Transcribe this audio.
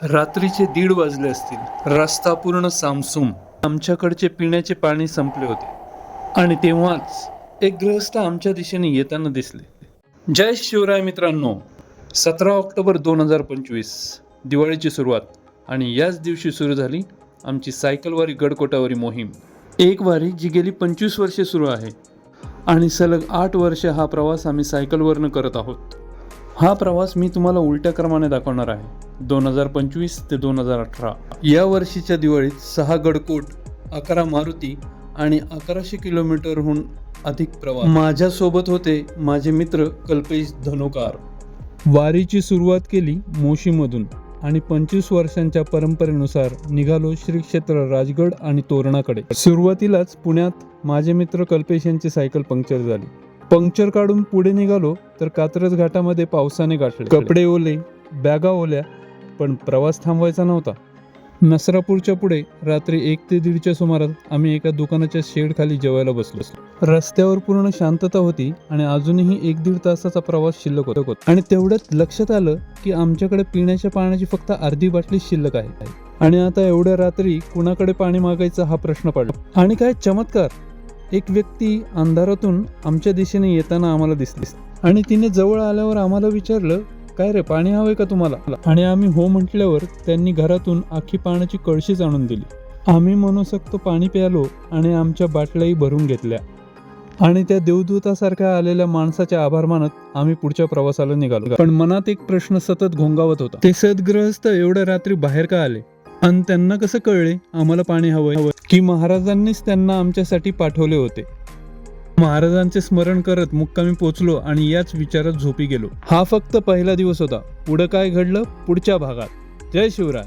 रात्रीचे 1:30 वाजले असतील. रस्ता पूर्ण सामसूम. आमच्याकडचे पिण्याचे पाणी संपले होते आणि तेव्हाच एक गृहस्थ आमच्या दिशेने येताना दिसले. जय शिवराय मित्रांनो. 17 ऑक्टोबर 2025 दिवाळीची सुरुवात आणि याच दिवशी सुरू झाली आमची सायकलवारी गडकोटावरी मोहीम. एक वारी जी गेली 25 वर्षे सुरू आहे आणि सलग 8 वर्ष हा प्रवास आम्ही सायकलवरनं करत आहोत. हा प्रवास मी तुम्हाला उलट्या क्रमाने दाखवणार आहे. 2025 ते 2018 या वर्षीच्या दिवाळीत 6 गडकोट, 11 मारुती आणि 1100 किलोमीटरहून अधिक प्रवास. माझ्यासोबत होते माझे मित्र कल्पेश धनोकार. वारीची सुरुवात केली मोशीमधून आणि 25 वर्षांच्या परंपरेनुसार निघालो श्री क्षेत्र राजगड आणि तोरणाकडे. सुरुवातीलाच पुण्यात माझे मित्र कल्पेश यांची सायकल पंक्चर झाली. पंक्चर काढून पुढे निघालो तर कात्रज घाटामध्ये पावसाने गाठले. कपडे ओले, बॅगा ओल्या, पण प्रवास थांबवायचा नव्हता. नसरापूरच्या पुढे रात्री 1 ते 1:30च्या सुमारास आम्ही एका दुकानाच्या शेड खाली जेवायला बसलो. रस्त्यावर पूर्ण शांतता होती आणि अजूनही 1-1.5 तासाचा प्रवास शिल्लक होता. आणि तेवढ्यात लक्षात आलं की आमच्याकडे पिण्याच्या पाण्याची फक्त अर्धी बाटली शिल्लक आहे. आणि आता एवढ्या रात्री कुणाकडे पाणी मागायचं हा प्रश्न पडला. आणि काय चमत्कार, एक व्यक्ती अंधारातून आमच्या दिशेने येताना आम्हाला दिसली आणि तिने जवळ आल्यावर आम्हाला विचारलं, काय रे, पाणी हवंय का तुम्हाला? आणि आम्ही हो म्हटल्यावर त्यांनी घरातून आखी पाण्याची कळशीच आणून दिली. आम्ही मनसोक्त पाणी प्यालो आणि आमच्या बाटल्याही भरून घेतल्या आणि त्या देवदूतासारख्या आलेल्या माणसाचे आभार मानत आम्ही पुढच्या प्रवासाला निघालो. पण मनात एक प्रश्न सतत घोंगावत होता. ते सद्गृहस्थ एवढ्या रात्री बाहेर का आले आणि त्यांना कसं कळले आम्हाला पाणी हवंय, की महाराजांनीच त्यांना आमच्यासाठी पाठवले होते? महाराजांचे स्मरण करत मुक्कामी पोचलो आणि याच विचारात झोपी गेलो. हा फक्त पहिला दिवस होता. पुढं काय घडलं पुढच्या भागात. जय शिवराय.